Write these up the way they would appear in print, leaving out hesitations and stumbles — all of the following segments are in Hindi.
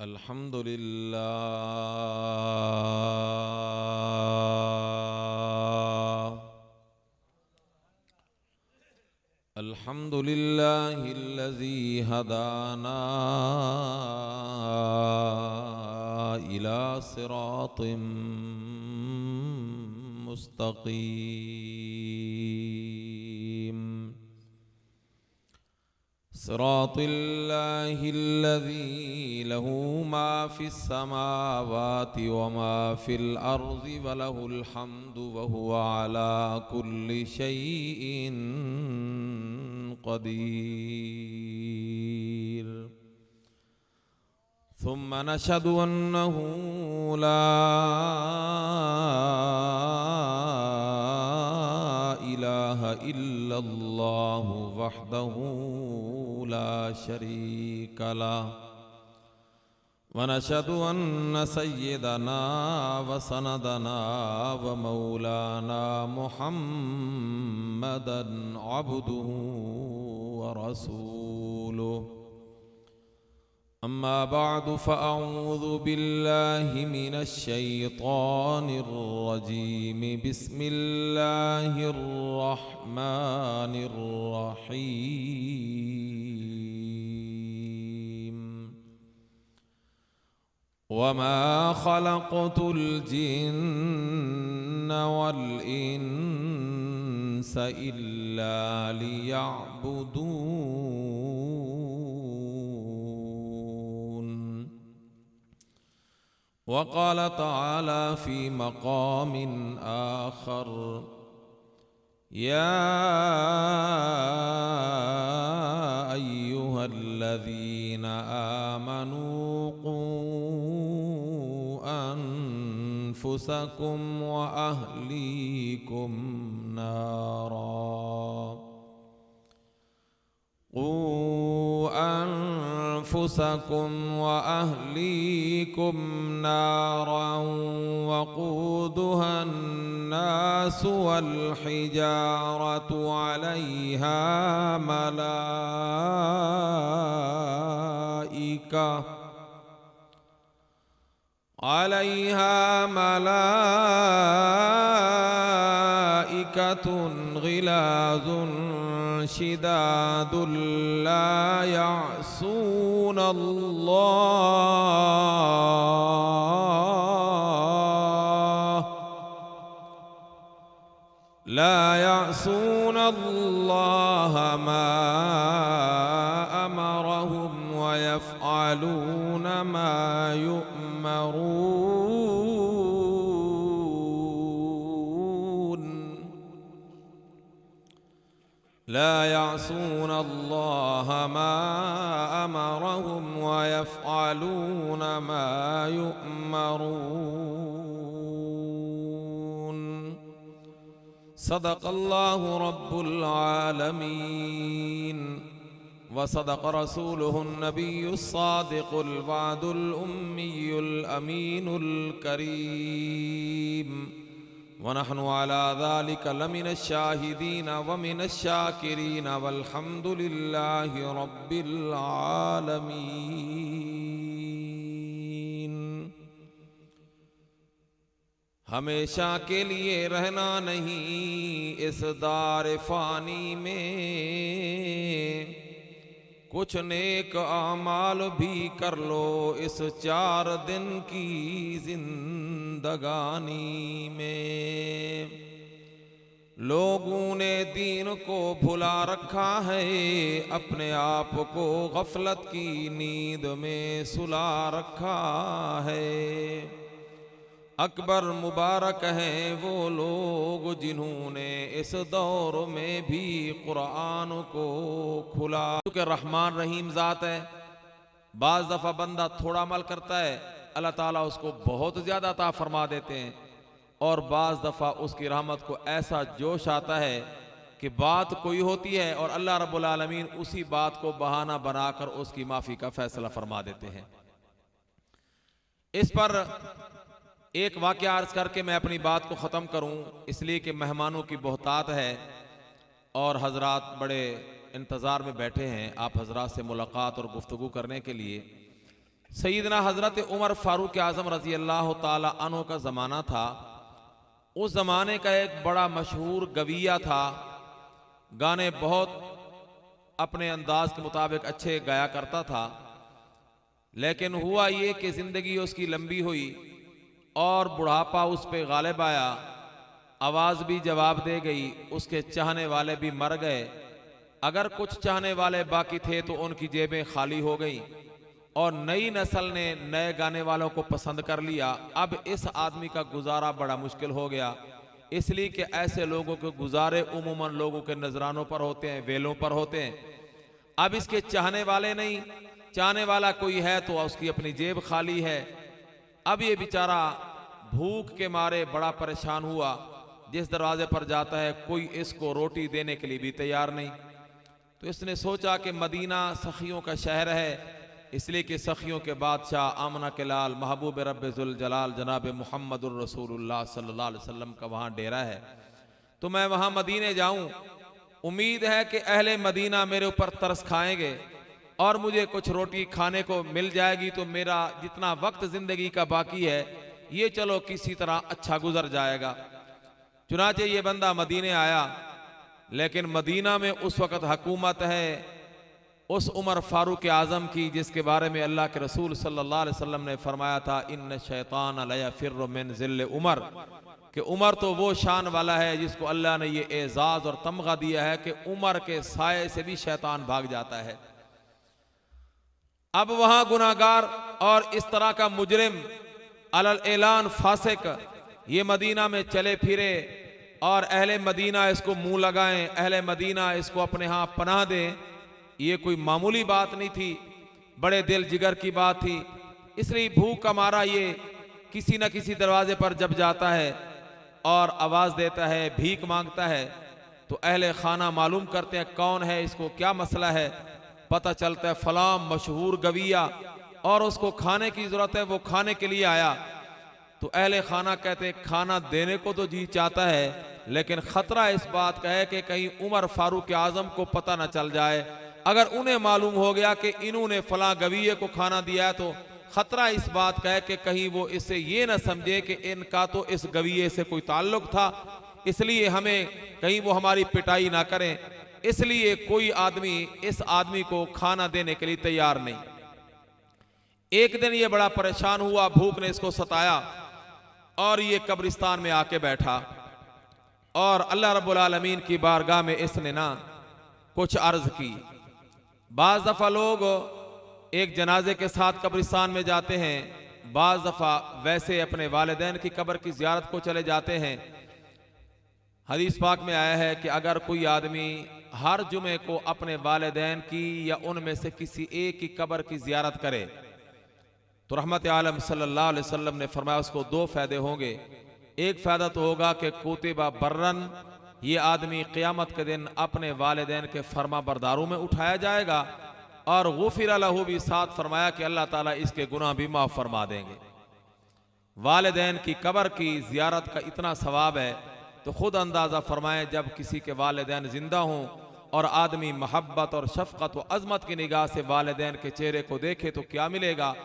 अल्हम्दुलिल्लाह अल्लज़ी हदाना इला सिरातिम मुस्तक़ीम सिरातिल्लाहिल्लज़ी लहू मा फ़िस समावाति व मा फ़िल अर्ज़ि व लहुल हम्दु व हुवा अला कुल्लि शैइन क़दीर। सुम्मा नशहदु अन्नहु ला इलाहा इल्लल्लाहु वहदहु ला शरीका लह व नशहदु अन्न सय्यदना व सनदना व मौलाना मुहम्मदन अब्दुहु व रसूलुहु। अम्मा बअदु फ़अऊज़ु बिल्लाहि मिनश शैतानिर रजीम। बिस्मिल्लाहिर रहमानिर रहीम। वमा खलक़तुल जिन्न वल इंसा इल्ला लियअबुदून। वक़ाल तआला फ़ी मक़ामिन आख़र या अय्युहल्लज़ीना आमनू क़ू अन्फुसकुम व अहलीकुम नारा क़ू अन्फुसकुम व अहलीकुम नारन वक़ूदुहा अन्नासु वल हिजारतु अलैहा मलाइकतुन ग़िलाज़ुन शिदादुन ला यअसून अल्लाह मा अमरहुम व यफ़अलून मा युअमरून। ला यअसून अल्लाह मा अमरहुम व यफ़अलून मा युअमरून। सदक़ल्लाहु रब्बुल आलमीन व सदक़ रसूलुहुन नबियुस सादिक़ुल वअदुल उम्मियुल अमीनुल करीम व नहनु अला ज़ालिका लमिनश शाहिदीन व मिनश शाकिरीन वल्हम्दुलिल्लाहि रब्बिल आलमीन। हमेशा के लिए रहना नहीं इस दार फ़ानी में, कुछ नेक आमाल भी कर लो इस 4 दिन की जिंदगानी में। लोगों ने दीन को भुला रखा है, अपने आप को गफलत की नींद में सुला रखा है। अकबर मुबारक हैं वो लोग जिन्होंने इस दौर में भी कुरान को खुला। क्योंकि रहमान रहीम ज़ात है, बाज़ दफ़ा बंदा थोड़ा अमल करता है अल्लाह ताला उसको बहुत ज़्यादा अता फरमा देते हैं, और बाज़ दफ़ा उसकी रहमत को ऐसा जोश आता है कि बात कोई होती है और अल्लाह रब्बुल आलमीन उसी बात को बहाना बनाकर उसकी माफ़ी का फैसला फरमा देते हैं। इस पर एक वाक़या अर्ज़ करके मैं अपनी बात को ख़त्म करूं, इसलिए कि मेहमानों की बहुतात है और हज़रात बड़े इंतज़ार में बैठे हैं आप हज़रात से मुलाकात और गुफ्तगू करने के लिए। सईदना हज़रत उमर फारूक आज़म रज़ी अल्लाह ताला अन्हु का ज़माना था। उस ज़माने का एक बड़ा मशहूर गविया था, गाने बहुत अपने अंदाज के मुताबिक अच्छे गाया करता था। लेकिन हुआ ये कि ज़िंदगी उसकी लंबी हुई और बुढ़ापा उस पे गालिब आया, आवाज़ भी जवाब दे गई, उसके चाहने वाले भी मर गए। अगर कुछ चाहने वाले बाकी थे तो उनकी जेबें खाली हो गईं और नई नस्ल ने नए गाने वालों को पसंद कर लिया। अब इस आदमी का गुजारा बड़ा मुश्किल हो गया, इसलिए कि ऐसे लोगों के गुजारे उमूमन लोगों के नजरानों पर होते हैं, वेलों पर होते हैं। अब इसके चाहने वाले नहीं, चाहने वाला कोई है तो उसकी अपनी जेब खाली है। अब ये बेचारा भूख के मारे बड़ा परेशान हुआ। जिस दरवाजे पर जाता है कोई इसको रोटी देने के लिए भी तैयार नहीं। तो इसने सोचा कि मदीना सखियों का शहर है, इसलिए कि सखियों के बादशाह आमना के लाल महबूब रब्बे जुल जलाल जनाब मुहम्मदुर रसूलुल्लाह सल्लल्लाहु अलैहि वसल्लम का वहाँ डेरा है, तो मैं वहाँ मदीने जाऊँ। उम्मीद है कि अहले मदीना मेरे ऊपर तरस खाएंगे और मुझे कुछ रोटी खाने को मिल जाएगी, तो मेरा जितना वक्त ज़िंदगी का बाकी है ये चलो किसी तरह अच्छा गुजर जाएगा। चुनाचे ये बंदा मदीने आया, लेकिन मदीना में उस वक़्त हुकूमत है उस उमर फारूक आज़म की, जिसके बारे में अल्लाह के रसूल सल्लल्लाहु अलैहि वसल्लम ने फरमाया था, इन्न शैतान ला यफिर्रु मिन ज़िल्ल उमर, कि उमर तो वो शान वाला है जिसको अल्लाह ने ये एजाज़ और तमगा दिया है कि उमर के साये से भी शैतान भाग जाता है। अब वहां गुनाहगार और इस तरह का मुजरिम अलल ऐलान फासिक ये मदीना में चले फिरे और अहले मदीना इसको मुंह लगाएं, अहले मदीना इसको अपने यहाँ पनाह दें, ये कोई मामूली बात नहीं थी, बड़े दिल जिगर की बात थी। इसलिए भूख का मारा ये किसी न किसी दरवाजे पर जब जाता है और आवाज़ देता है, भीख मांगता है, तो अहले खाना मालूम करते हैं कौन है, इसको क्या मसला है। पता चलता है फलां मशहूर गविया और उसको खाने की ज़रूरत है, वो खाने के लिए आया। तो अहले खाना कहते हैं खाना देने को तो जी चाहता है, लेकिन ख़तरा इस बात का है कि कहीं उमर फारूक आज़म को पता ना चल जाए। अगर उन्हें मालूम हो गया कि इन्होंने फलां गविये को खाना दिया है, तो ख़तरा इस बात का है कि कहीं वो इससे ये ना समझे कि इनका तो इस गविये से कोई ताल्लुक था, इसलिए हमें कहीं वो हमारी पिटाई ना करें। इसलिए कोई आदमी इस आदमी को खाना देने के लिए तैयार नहीं। एक दिन ये बड़ा परेशान हुआ, भूख ने इसको सताया और ये कब्रिस्तान में आके बैठा और अल्लाह रब्बुल आलमीन की बारगाह में इसने ना कुछ अर्ज की। बाज़ दफ़ा लोग एक जनाजे के साथ कब्रिस्तान में जाते हैं, बाज़ दफ़ा वैसे अपने वालिदैन की कब्र की ज़ियारत को चले जाते हैं। हदीस पाक में आया है कि अगर कोई आदमी हर जुमे को अपने वालिदैन की या उनमें से किसी एक की कब्र की ज़ियारत करे, तो रहमत आलम सल्लल्लाहु अलैहि वसल्लम ने फरमाया उसको दो फ़ायदे होंगे। एक फ़ायदा तो होगा कि कुतिबा बर्रन, ये आदमी क़यामत के दिन अपने वालिदैन के फर्मा बरदारों में उठाया जाएगा, और गुफ़िर लहू भी साथ फरमाया कि अल्लाह ताला इसके गुनाह भी माफ़ फरमा देंगे। वालिदैन की कब्र की ज़ियारत का इतना सवाब है तो ख़ुद अंदाज़ा फरमाएं, जब किसी के वालिदैन ज़िंदा हों और आदमी मोहब्बत और शफ़क़त व अज़मत की निगाह से वालिदैन के चेहरे को देखे तो क्या मिलेगा।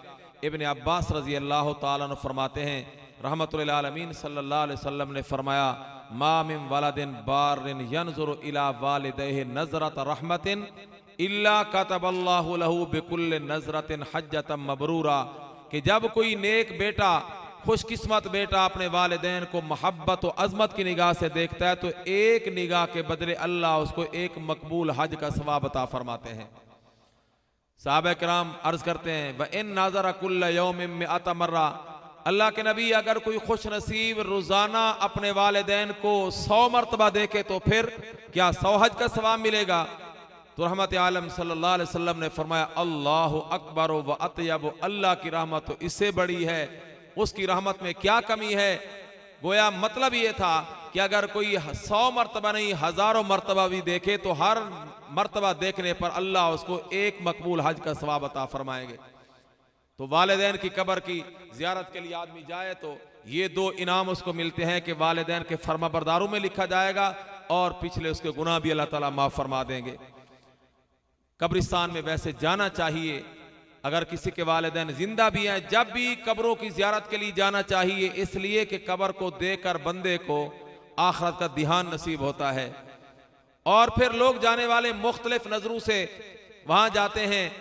इब्न अब्बास रज़ी अल्लाह ताला अन्हु फरमाते हैं, रहमतुल्लिल आलमीन सल्लल्लाहु अलैहि वसल्लम ने फरमाया, मा मिन वलदिन बारिन यनज़ुरु इला वालिदैहि नज़रत रहमतिन इल्ला कतबल्लाहु लहू बिकुल्लि नज़रतिन हज्जतन मबरूरा, कि जब कोई नेक बेटा, खुशकिस्मत बेटा अपने वालिदैन को मोहब्बत और अज़मत की निगाह से देखता है तो एक निगाह के बदले अल्लाह उसको एक मकबूल हज का सवाब अता फरमाते हैं। साहबे किराम अर्ज करते हैं, व इन नाज़रा कुल्ल यौमिन मिअत मर्रा, अल्लाह के नबी अगर कोई खुश नसीब रोज़ाना अपने वालिदैन को 100 मरतबा देखे तो फिर क्या 100 हज का सवाब मिलेगा। तो रहमत आलम सल्लल्लाहु अलैहि वसल्लम ने फरमाया, अल्लाहु अकबर व अतयब, अल्लाह की रहमत तो इससे बड़ी है, उसकी रहमत में क्या कमी है। गोया मतलब ये था कि अगर कोई 100 मरतबा नहीं हज़ारों मरतबा भी देखे तो हर मरतबा देखने पर अल्लाह उसको एक मकबूल हज का सवाब अता फरमाएंगे। तो वालिदैन की कब्र की ज़ियारत के लिए आदमी जाए तो ये दो इनाम उसको मिलते हैं कि वालिदैन के फर्मा बरदारों में लिखा जाएगा और पिछले उसके गुनाह भी अल्लाह ताला माफ़ फरमा देंगे। कब्रिस्तान में वैसे जाना चाहिए, अगर किसी के वालिदैन जिंदा भी हैं, जब भी कब्रों की ज़ियारत के लिए जाना चाहिए, इसलिए कि कब्र को देखकर बंदे को आखिरत का ध्यान नसीब होता है। और फिर लोग जाने वाले मुख्तलिफ नज़रों से वहाँ जाते हैं,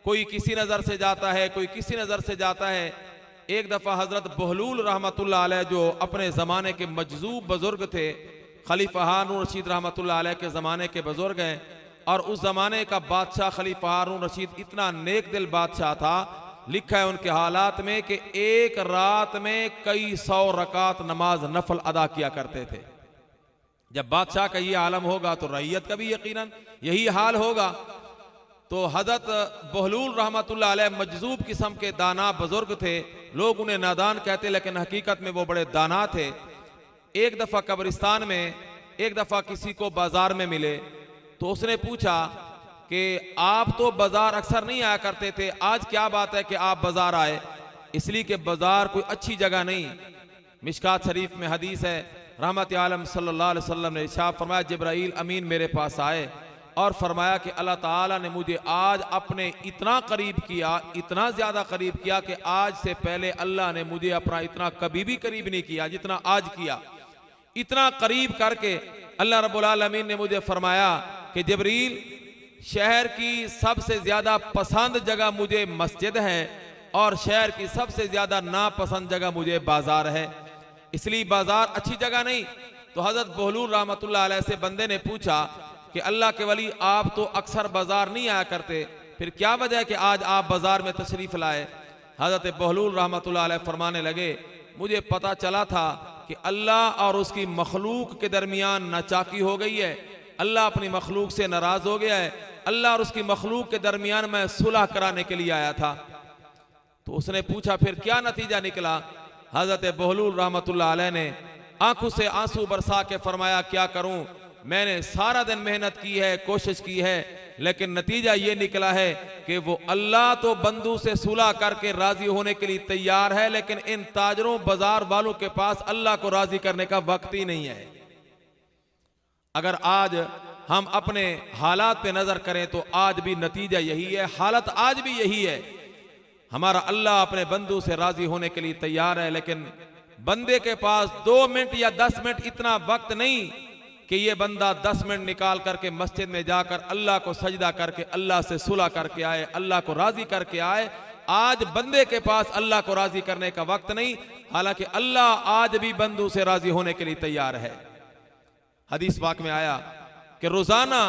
कोई किसी नज़र से जाता है, कोई किसी नज़र से जाता है। एक दफ़ा हज़रत बहलूल रहमतुल्लाह अलैह जो अपने ज़माने के मजज़ूब बुज़ुर्ग थे, खलीफा हारून रशीद रहमतुल्लाह अलैह के ज़माने के बुज़ुर्ग हैं, और उस ज़माने का बादशाह खलीफा हारून रशीद इतना नेक दिल बादशाह था, लिखा है उनके हालात में कि एक रात में कई 100 रकात नमाज नफल अदा किया करते थे। जब बादशाह का ये आलम होगा तो रईयत का भी यकीनन यही हाल होगा। तो हज़रत बहलूल रहमतुल्लाह अलैह मजजूब किस्म के दाना बुजुर्ग थे, लोग उन्हें नादान कहते लेकिन हकीकत में वो बड़े दाना थे। एक दफ़ा कब्रिस्तान में, एक दफ़ा किसी को बाजार में मिले, तो उसने पूछा कि आप तो बाजार अक्सर नहीं आया करते थे, आज क्या बात है कि आप बाजार आए? इसलिए कि बाजार कोई अच्छी जगह नहीं। मिशकात शरीफ में हदीस है, रहमत आलम सल्लल्लाहु अलैहि वसल्लम ने इरशाद फरमाया, जिब्राईल अमीन मेरे पास आए और फरमाया कि अल्लाह ताला ने मुझे आज अपने इतना करीब किया, इतना ज़्यादा करीब किया कि आज से पहले अल्लाह ने मुझे अपना इतना कभी भी करीब नहीं किया जितना आज किया। इतना करीब करके अल्लाह रब्बुल आलमीन ने मुझे फरमाया कि जिब्रील, शहर की सबसे ज़्यादा पसंद जगह मुझे मस्जिद है और शहर की सबसे ज़्यादा नापसंद जगह मुझे बाजार है, इसलिए बाजार अच्छी जगह नहीं। तो हज़रत बहलूल रहमतुल्लाह अलैह से बंदे ने पूछा कि अल्लाह के वली, आप तो अक्सर बाजार नहीं आया करते, फिर क्या वजह है कि आज आप बाजार में तशरीफ लाए? हज़रत बहलूल रहमतुल्लाह अलैह फरमाने लगे, मुझे पता चला था कि अल्लाह और उसकी मखलूक के दरमियान नाचाकी हो गई है, अल्लाह अपनी मखलूक से नाराज हो गया है, अल्लाह और उसकी मखलूक के दरमियान मैं सुलह कराने के लिए आया था। तो उसने पूछा फिर क्या नतीजा निकला? हज़रत बहलूल रहमतुल्लाह अलैह ने आंखों से आंसू बरसा के फरमाया, क्या करूं, मैंने सारा दिन मेहनत की है, कोशिश की है, लेकिन नतीजा ये निकला है कि वो अल्लाह तो बंदू से सुलह करके राजी होने के लिए तैयार है, लेकिन इन ताजरों बाजार वालों के पास अल्लाह को राजी करने का वक्त ही नहीं है। अगर आज हम अपने हालात पे नजर करें तो आज भी नतीजा यही है, हालत आज भी यही है। हमारा अल्लाह अपने बंदू से राजी होने के लिए तैयार है, लेकिन बंदे के पास 2 मिनट या 10 मिनट इतना वक्त नहीं कि ये बंदा 10 मिनट निकाल करके मस्जिद में जाकर अल्लाह को सजदा करके अल्लाह से सुलह करके आए, अल्लाह को राजी करके आए। आज बंदे के पास अल्लाह को राजी करने का वक्त नहीं, हालांकि अल्लाह आज भी बंदू से राजी होने के लिए तैयार है। हदीस पाक में आया कि रोजाना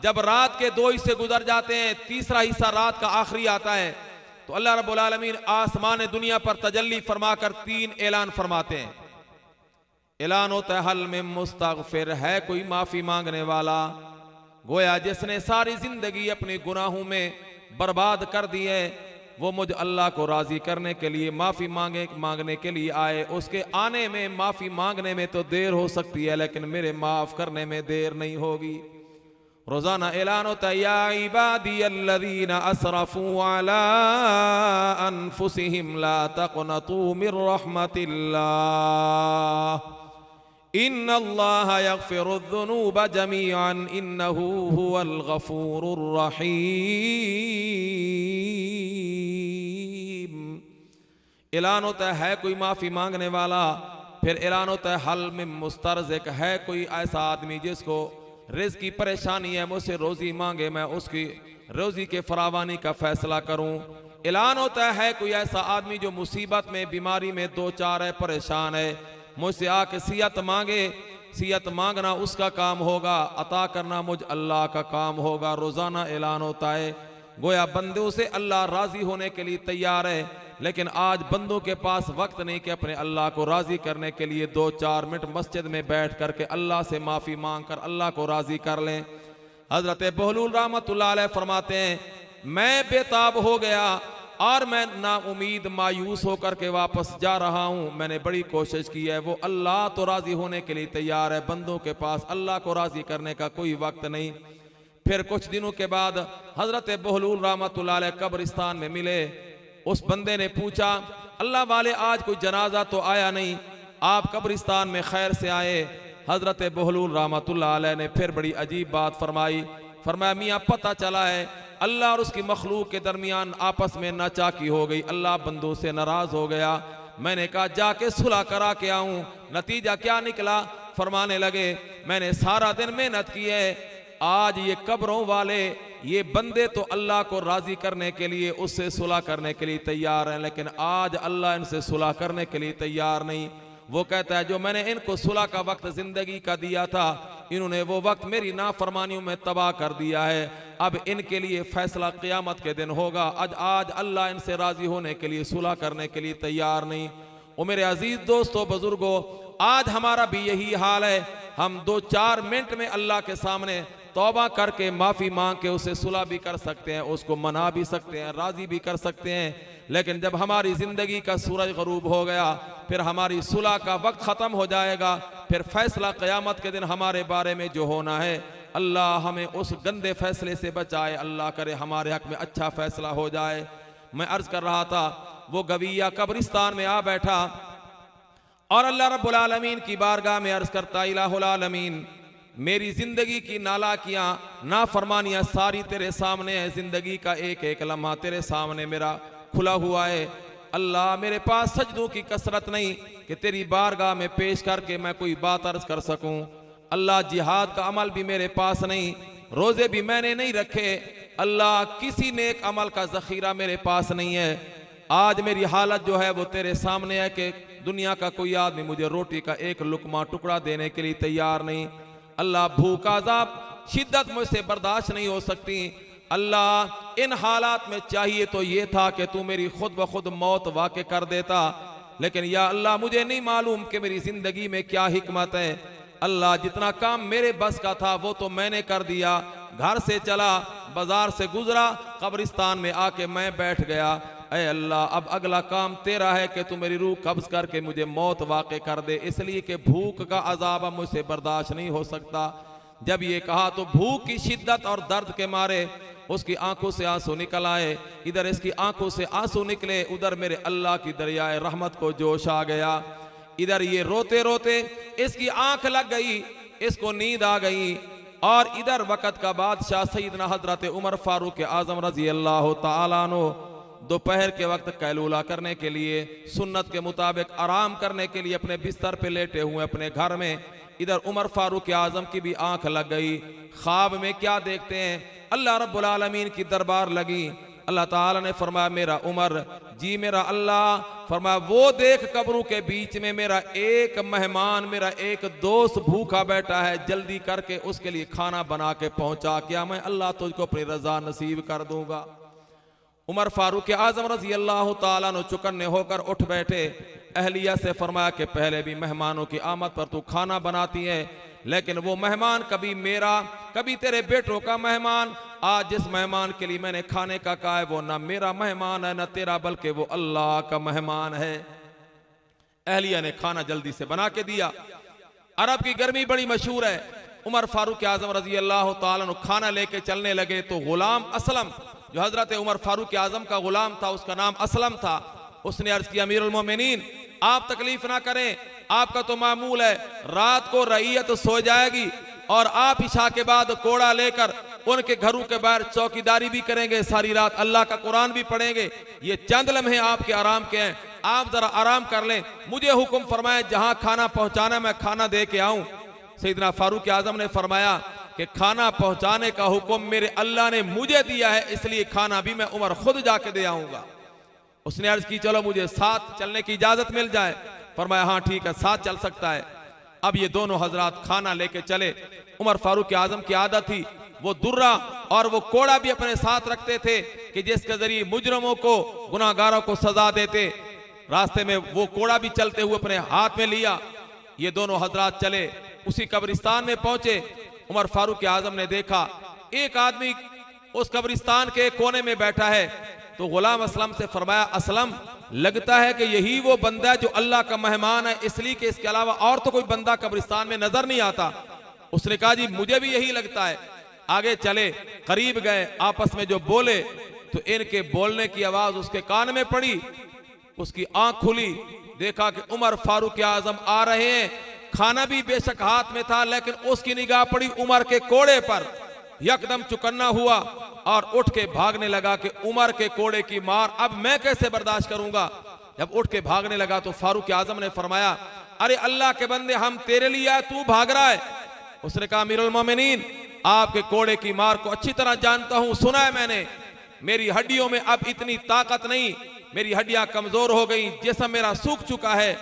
जब रात के 2 हिस्से गुजर जाते हैं, तीसरा हिस्सा रात का आखिरी आता है, तो अल्लाह रब्बुल आलमीन आसमान दुनिया पर तजल्ली फरमाकर 3 ऐलान फरमाते हैं। ऐलान होता है, हल में मुस्तगफिर, है कोई माफी मांगने वाला? गोया जिसने सारी जिंदगी अपने गुनाहों में बर्बाद कर दी है, वो मुझ अल्लाह को राजी करने के लिए माफी मांगने के लिए आए। उसके आने में, माफी मांगने में तो देर हो सकती है, लेकिन मेरे माफ करने में देर नहीं होगी। रोजाना ऐलान होता है, या इबादी अल्लज़ीना असरफू अला अनफुसिहिम ला तक़नतू मिर रहमतिल्लाह इन्नल्लाह यग़फ़िरुज़्ज़ुनूब जमीअन इन्नहू हुवल गफ़ूरुर रहीम। ऐलान होता है कोई माफी मांगने वाला। फिर ऐलान होता है, हल में मुस्तरज़िक, है कोई ऐसा आदमी जिसको रिज़्क़ की परेशानी है, मुझसे रोजी मांगे, मैं उसकी रोजी के फरावानी का फैसला करूं। ऐलान होता है कोई ऐसा आदमी जो मुसीबत में, बीमारी में 2-4 है, परेशान है, मुझसे आके सियत मांगे, सियत मांगना उसका काम होगा, अता करना मुझ अल्लाह का काम होगा। रोजाना ऐलान होता है, गोया बंदों से अल्लाह राजी होने के लिए तैयार है, लेकिन आज बंदों के पास वक्त नहीं कि अपने अल्लाह को राजी करने के लिए 2-4 मिनट मस्जिद में बैठ करके अल्लाह से माफी मांग कर अल्लाह को राजी कर लें। हजरत बहलूल रहमतुल्लाह अलैह फरमाते हैं, मैं बेताब हो गया और मैं नाउमीद, मायूस होकर के वापस जा रहा हूँ। मैंने बड़ी कोशिश की है, वो अल्लाह तो राजी होने के लिए तैयार है, बंदों के पास अल्लाह को राजी करने का कोई वक्त नहीं। फिर कुछ दिनों के बाद हजरत बहलूल रहमतुल्लाह अलैह कब्रिस्तान में मिले। उस बंदे ने पूछा, अल्लाह वाले आज कोई जनाजा तो आया नहीं, आप कब्रिस्तान में खैर से आए? हजरत बहलूल रहमतुल्लाह अलैह ने फिर बड़ी अजीब बात फरमाई। फरमाया, मियाँ पता चला है अल्लाह और उसकी मखलूक के दरमियान आपस में नाचाकी हो गई, अल्लाह बंदों से नाराज हो गया। मैंने कहा जाके सुलह करा के आऊं। नतीजा क्या निकला? फरमाने लगे मैंने सारा दिन मेहनत की है, आज ये कब्रों वाले ये बंदे तो अल्लाह को राजी करने के लिए उससे सुलह करने के लिए तैयार हैं, लेकिन आज अल्लाह इनसे सुलह करने के लिए तैयार नहीं। वो कहता है जो मैंने इनको सुलह का वक्त जिंदगी का दिया था, इन्होंने वो वक्त मेरी नाफरमानियों में तबाह कर दिया है। अब इनके लिए फैसला क़यामत के दिन होगा। आज अल्लाह इनसे राजी होने के लिए सुलह करने के लिए तैयार नहीं। ओ मेरे अजीज दोस्तों बुजुर्गों, आज हमारा भी यही हाल है। हम 2-4 मिनट में अल्लाह के सामने तौबा करके माफ़ी मांग के उसे सुलह भी कर सकते हैं, उसको मना भी सकते हैं, राज़ी भी कर सकते हैं, लेकिन जब हमारी ज़िंदगी का सूरज गरूब हो गया, फिर हमारी सुलह का वक्त ख़त्म हो जाएगा, फिर फैसला क़यामत के दिन हमारे बारे में जो होना है, अल्लाह हमें उस गंदे फैसले से बचाए। अल्लाह करे हमारे हक़ में अच्छा फ़ैसला हो जाए। मैं अर्ज़ कर रहा था, वो गविया कब्रिस्तान में आ बैठा और अल्लाह रब्बुल आलमीन की बारगाह में अर्ज़ करता, इलाहुल आलमीन मेरी ज़िंदगी की नालाकियाँ नाफरमानियाँ सारी तेरे सामने है, ज़िंदगी का एक एक लम्हा तेरे सामने मेरा खुला हुआ है। अल्लाह मेरे पास सजदों की कसरत नहीं कि तेरी बारगाह में पेश करके मैं कोई बात अर्ज कर सकूं। अल्लाह जिहाद का अमल भी मेरे पास नहीं, रोज़े भी मैंने नहीं रखे। अल्लाह किसी नेक अमल का ज़ख़ीरा मेरे पास नहीं है। आज मेरी हालत जो है वो तेरे सामने है कि दुनिया का कोई आदमी मुझे रोटी का एक लुकमा टुकड़ा देने के लिए तैयार नहीं। अल्लाह भूख अज़ाब शिद्दत मुझसे बर्दाश्त नहीं हो सकती। अल्लाह इन हालात में चाहिए तो ये था कि तू मेरी खुद ब खुद मौत वाक़े कर देता, लेकिन या अल्लाह मुझे नहीं मालूम कि मेरी ज़िंदगी में क्या हिकमत है। अल्लाह जितना काम मेरे बस का था वो तो मैंने कर दिया। घर से चला, बाजार से गुजरा, कब्रिस्तान में आके मैं बैठ गया। ऐ अल्लाह अब अगला काम तेरा है कि तू मेरी रूह कब्ज करके मुझे मौत वाक़े कर दे, इसलिए कि भूख का अज़ाब मुझसे बर्दाश्त नहीं हो सकता। जब ये कहा तो भूख की शिद्दत और दर्द के मारे उसकी आंखों से आंसू निकल आए। इधर इसकी आंखों से आंसू निकले, उधर मेरे अल्लाह की दरियाए रहमत को जोश आ गया। इधर ये रोते रोते इसकी आंख लग गई, इसको नींद आ गई। और इधर वक़्त का बादशाह सैयदना हजरत उमर फारूक आज़म रजी अल्लाह तआला अन्हु दोपहर के वक्त कैलूला करने के लिए, सुन्नत के मुताबिक आराम करने के लिए अपने बिस्तर पे लेटे हुए अपने घर में। इधर उमर फारूक आज़म की भी आंख लग गई। ख्वाब में क्या देखते हैं, अल्लाह रब्बुल आलमीन की दरबार लगी। अल्लाह ताला ने फरमाया मेरा उमर जी, मेरा अल्लाह फरमाया वो देख कब्रों के बीच में मेरा एक मेहमान, मेरा एक दोस्त भूखा बैठा है, जल्दी करके उसके लिए खाना बना के पहुंचा, क्या मैं अल्लाह तुझको अपनी रजा नसीब कर दूंगा। उमर फारूक आज़म रजी अल्लाह ताला अन्हु चुकन्ने होकर उठ बैठे। अहलिया से फरमाया कि पहले भी मेहमानों की आमद पर तू खाना बनाती है, लेकिन वो मेहमान कभी मेरा कभी तेरे बेटों का मेहमान, आज जिस मेहमान के लिए मैंने खाने का कहा है वो ना मेरा मेहमान है ना तेरा, बल्कि वो अल्लाह का मेहमान है। अहलिया ने खाना जल्दी से बना के दिया। अरब की गर्मी बड़ी मशहूर है। उमर फारूक आज़म रजी अल्लाह ताला अन्हु खाना लेके चलने लगे तो गुलाम असलम, जो हजरत उमर फारूक आज़म का गुलाम था, उसका नाम असलम था, उसने अर्ज किया अमीरुल मोमिनीन आप तकलीफ ना करें, आपका तो मामूल है रात को रईयत सो जाएगी और आप इशा के बाद कोड़ा लेकर उनके घरों के बाहर चौकीदारी भी करेंगे, सारी रात अल्लाह का कुरान भी पढ़ेंगे। ये चंद लम्हे आपके आराम के हैं, आप जरा आराम कर लें, मुझे हुक्म फरमाए जहां खाना पहुंचाना मैं खाना दे के आऊं। सैयदना फारूक आज़म ने फरमाया कि खाना पहुंचाने का हुक्म मेरे अल्लाह ने मुझे दिया है, इसलिए खाना भी मैं उमर खुद जाके दे आऊंगा। उसने अर्ज की चलो मुझे साथ चलने की इजाजत मिल जाए। फरमाया हाँ ठीक है, साथ चल सकता है। अब ये दोनों हजरात खाना लेके चले। उमर फारूक आज़म की आदत थी वो दुर्रा और वो कोड़ा भी अपने साथ रखते थे कि जिसके जरिए मुजरमों को, गुनाहगारों को सजा देते। रास्ते में वो कोड़ा भी चलते हुए अपने हाथ में लिया। ये दोनों हजरात चले, उसी कब्रिस्तान में पहुंचे। उमर फारूक आज़म ने देखा एक आदमी उस कब्रिस्तान के कोने में बैठा है, तो गुलाम असलम से फरमाया असलम लगता है कि यही वो बंदा है जो अल्लाह का मेहमान है, इसलिए कि इसके अलावा और तो कोई बंदा कब्रिस्तान में नजर नहीं आता। उसने कहा जी मुझे भी यही लगता है। आगे चले, करीब गए, आपस में जो बोले तो इनके बोलने की आवाज उसके कान में पड़ी। उसकी आंख खुली, देखा कि उमर फारूक आज़म आ रहे हैं। खाना भी बेशक हाथ में था, लेकिन उसकी निगाह पड़ी उमर के कोड़े पर। यकदम चुकन्ना हुआ और उठ के भागने लगा कि उमर के कोड़े की मार अब मैं कैसे बर्दाश्त करूंगा। जब उठ के भागने लगा तो फारूक आजम ने फरमाया, अरे अल्लाह के बंदे, हम तेरे लिए आए, तू भाग रहा है। उसने कहा, अमीरुल मोमिनीन, आपके कोड़े की मार को अच्छी तरह जानता हूं, सुना है मैंने। मेरी हड्डियों में अब इतनी ताकत नहीं, मेरी हड्डियां कमजोर हो गई, जिस्म मेरा सूख चुका है।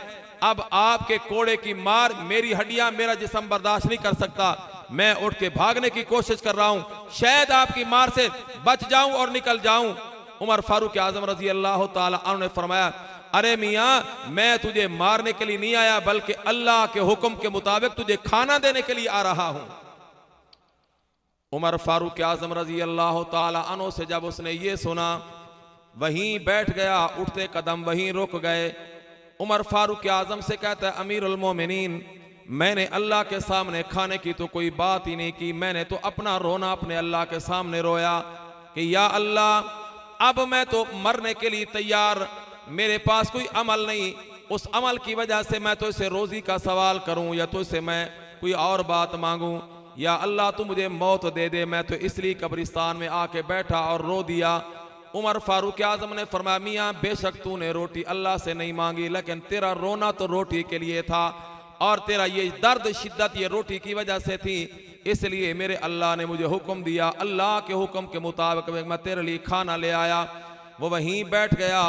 अब आपके कोड़े की मार, मेरी हड्डियां, मेरा जिस्म बर्दाश्त नहीं कर सकता। मैं उठ के भागने की कोशिश कर रहा हूं, शायद आपकी मार से बच जाऊं और निकल जाऊं। उमर फारूक आजम रजी अल्लाह ताला अन्हु ने फरमाया, अरे मियां, मैं तुझे मारने के लिए नहीं आया, बल्कि अल्लाह के हुक्म के मुताबिक तुझे खाना देने के लिए आ रहा हूं। उमर फारूक आजम रजी अल्लाह ताला अन्हु से जब उसने ये सुना, वहीं बैठ गया, उठते कदम वहीं रुक गए। उमर फारूक आजम से कहता है, अमीरुल मोमिनीन, मैंने अल्लाह के सामने खाने की तो कोई बात ही नहीं की, मैंने तो अपना रोना अपने अल्लाह के सामने रोया कि या अल्लाह, अब मैं तो मरने के लिए तैयार, मेरे पास कोई अमल नहीं, उस अमल की वजह से मैं तो इसे रोजी का सवाल करूं या तो इसे मैं कोई और बात मांगूं। या अल्लाह तू मुझे मौत दे दे, मैं तो इसलिए कब्रिस्तान में आके बैठा और रो दिया। उमर फारूक आजम ने फरमाया, मियां, बेशक तूने रोटी अल्लाह से नहीं मांगी, लेकिन तेरा रोना तो रोटी के लिए था और तेरा ये दर्द शिद्दत ये रोटी की वजह से थी, इसलिए मेरे अल्लाह ने मुझे हुक्म दिया, अल्लाह के हुक्म के मुताबिक मैं तेरे लिए खाना ले आया। वो वहीं बैठ गया।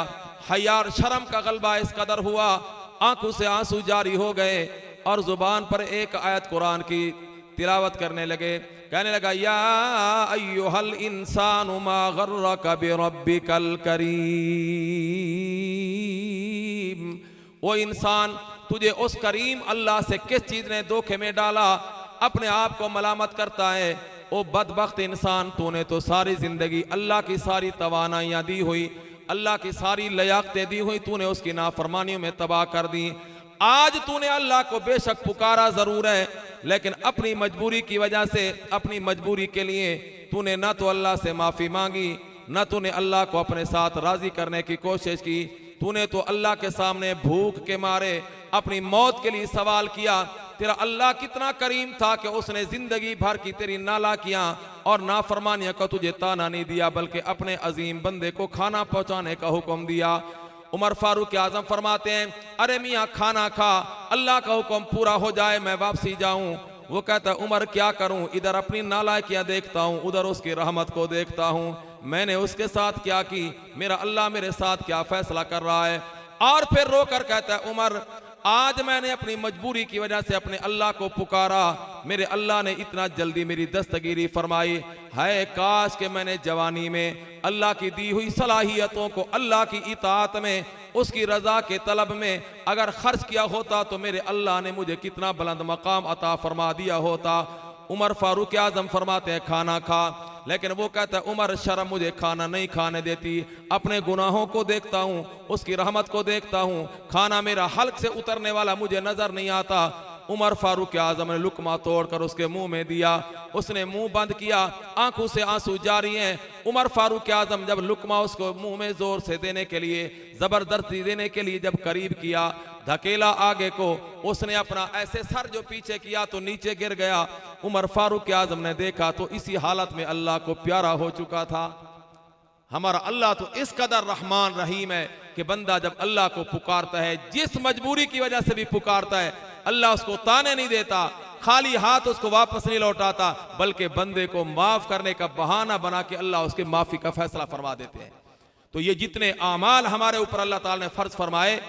हया और शर्म का गलबा इस कदर हुआ, आंखों से आंसू जारी हो गए और जुबान पर एक आयत कुरान की तिलावत करने लगे। कहने लगा, या अय्युहल इंसानु मा गर्रका बिरब्बिकल करीम, वो इंसान, तुझे उस करीम अल्लाह से किस चीज ने धोखे में डाला, अपने आप को मलामत करता है। ओ बदबख्त इंसान, तूने तो सारी जिंदगी अल्लाह की सारी तवानाइयां दी हुई, अल्लाह की सारी लयाकतें दी हुई, तूने उसकी नाफरमानियों में तबाह कर दी। आज तूने अल्लाह को बेशक पुकारा जरूर है, लेकिन अपनी मजबूरी की वजह से, अपनी मजबूरी के लिए तूने ना तो अल्लाह से माफी मांगी, ना तूने अल्लाह को अपने साथ राजी करने की कोशिश की। तूने तो अल्लाह के सामने भूख के मारे अपनी मौत के लिए सवाल किया। तेरा अल्लाह कितना करीम था कि उसने जिंदगी भर की तेरी नालाकियां और नाफरमानियां का तुझे ताना नहीं दिया, बल्कि अपने अजीम बंदे को खाना पहुंचाने का हुक्म दिया। उमर फारूक आजम फरमाते हैं, अरे मियाँ, खाना खा, अल्लाह का हुक्म पूरा हो जाए मैं वापसी जाऊं। वो कहता है, उमर क्या करूं, इधर अपनी नालायकियां देखता हूं, उधर उसकी रहमत को देखता हूं। मैंने उसके साथ क्या की, मेरा अल्लाह मेरे साथ क्या फैसला कर रहा है। और फिर रोकर कहता है, उमर, आज मैंने अपनी मजबूरी की वजह से अपने अल्लाह को पुकारा, मेरे अल्लाह ने इतना जल्दी मेरी दस्तगीरी फरमाई। है काश कि मैंने जवानी में अल्लाह की दी हुई सलाहियतों को अल्लाह की इताअत में, उसकी रजा के तलब में अगर खर्च किया होता तो मेरे अल्लाह ने मुझे कितना बुलंद मकाम अता फरमा दिया होता। उमर फारूक आजम फरमाते हैं, खाना खा, लेकिन वो कहता है, उमर, शर्म मुझे खाना नहीं खाने देती, अपने गुनाहों को देखता हूँ, उसकी रहमत को देखता हूँ, खाना मेरा हल्क से उतरने वाला मुझे नजर नहीं आता। उमर फारूक आजम ने लुकमा तोड़कर उसके मुंह में दिया, उसने मुंह बंद किया, आंखों से आंसू जारी हैं। उमर फारूक आजम जब लुकमा उसको मुंह में जोर से देने के लिए, जबरदस्ती देने के लिए जब करीब किया, धकेला आगे को, उसने अपना ऐसे सर जो पीछे किया तो नीचे गिर गया। उमर फारूक आजम ने देखा तो इसी हालत में अल्लाह को प्यारा हो चुका था। हमारा अल्लाह तो इस कदर रहमान रहीम है कि बंदा जब अल्लाह को पुकारता है, जिस मजबूरी की वजह से भी पुकारता है, अल्लाह उसको ताने नहीं देता, खाली हाथ उसको वापस नहीं लौटाता, बल्कि बंदे को माफ करने का बहाना बना के अल्लाह उसके माफी का फैसला फरमा देते हैं। तो ये जितने आमाल हमारे ऊपर अल्लाह ताला ने फर्ज फरमाए,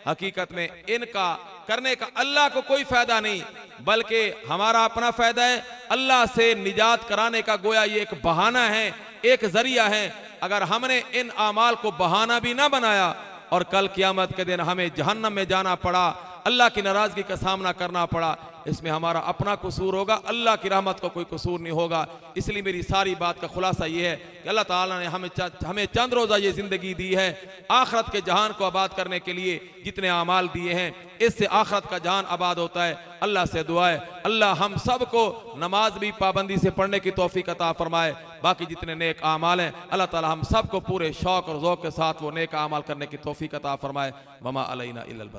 हकीकत में इनका करने का अल्लाह को कोई फायदा नहीं, बल्कि हमारा अपना फायदा है। अल्लाह से निजात कराने का गोया ये एक बहाना है, एक जरिया है। अगर हमने इन आमाल को बहाना भी ना बनाया और कल क़यामत के दिन हमें जहन्नम में जाना पड़ा, अल्लाह की नाराजगी का सामना करना पड़ा, इसमें हमारा अपना कसूर होगा, अल्लाह की रहमत का कोई कसूर नहीं होगा। इसलिए मेरी सारी बात का खुलासा ये है कि अल्लाह ताला ने हमें चंद रोज़ा ये ज़िंदगी दी है, आखरत के जहान को आबाद करने के लिए जितने आमाल दिए हैं, इससे आखरत का जहान आबाद होता है। अल्लाह से दुआ है, अल्लाह हम सब को नमाज भी पाबंदी से पढ़ने की तौफीक अता फरमाए। बाकी जितने नेक आमाल हैं, अल्लाह ताला हम सब को पूरे शौक और ज़ौक़ के साथ वो नेक आमाल करने की तौफीक अता फरमाए। वमा अलैना इल्लल बलाग।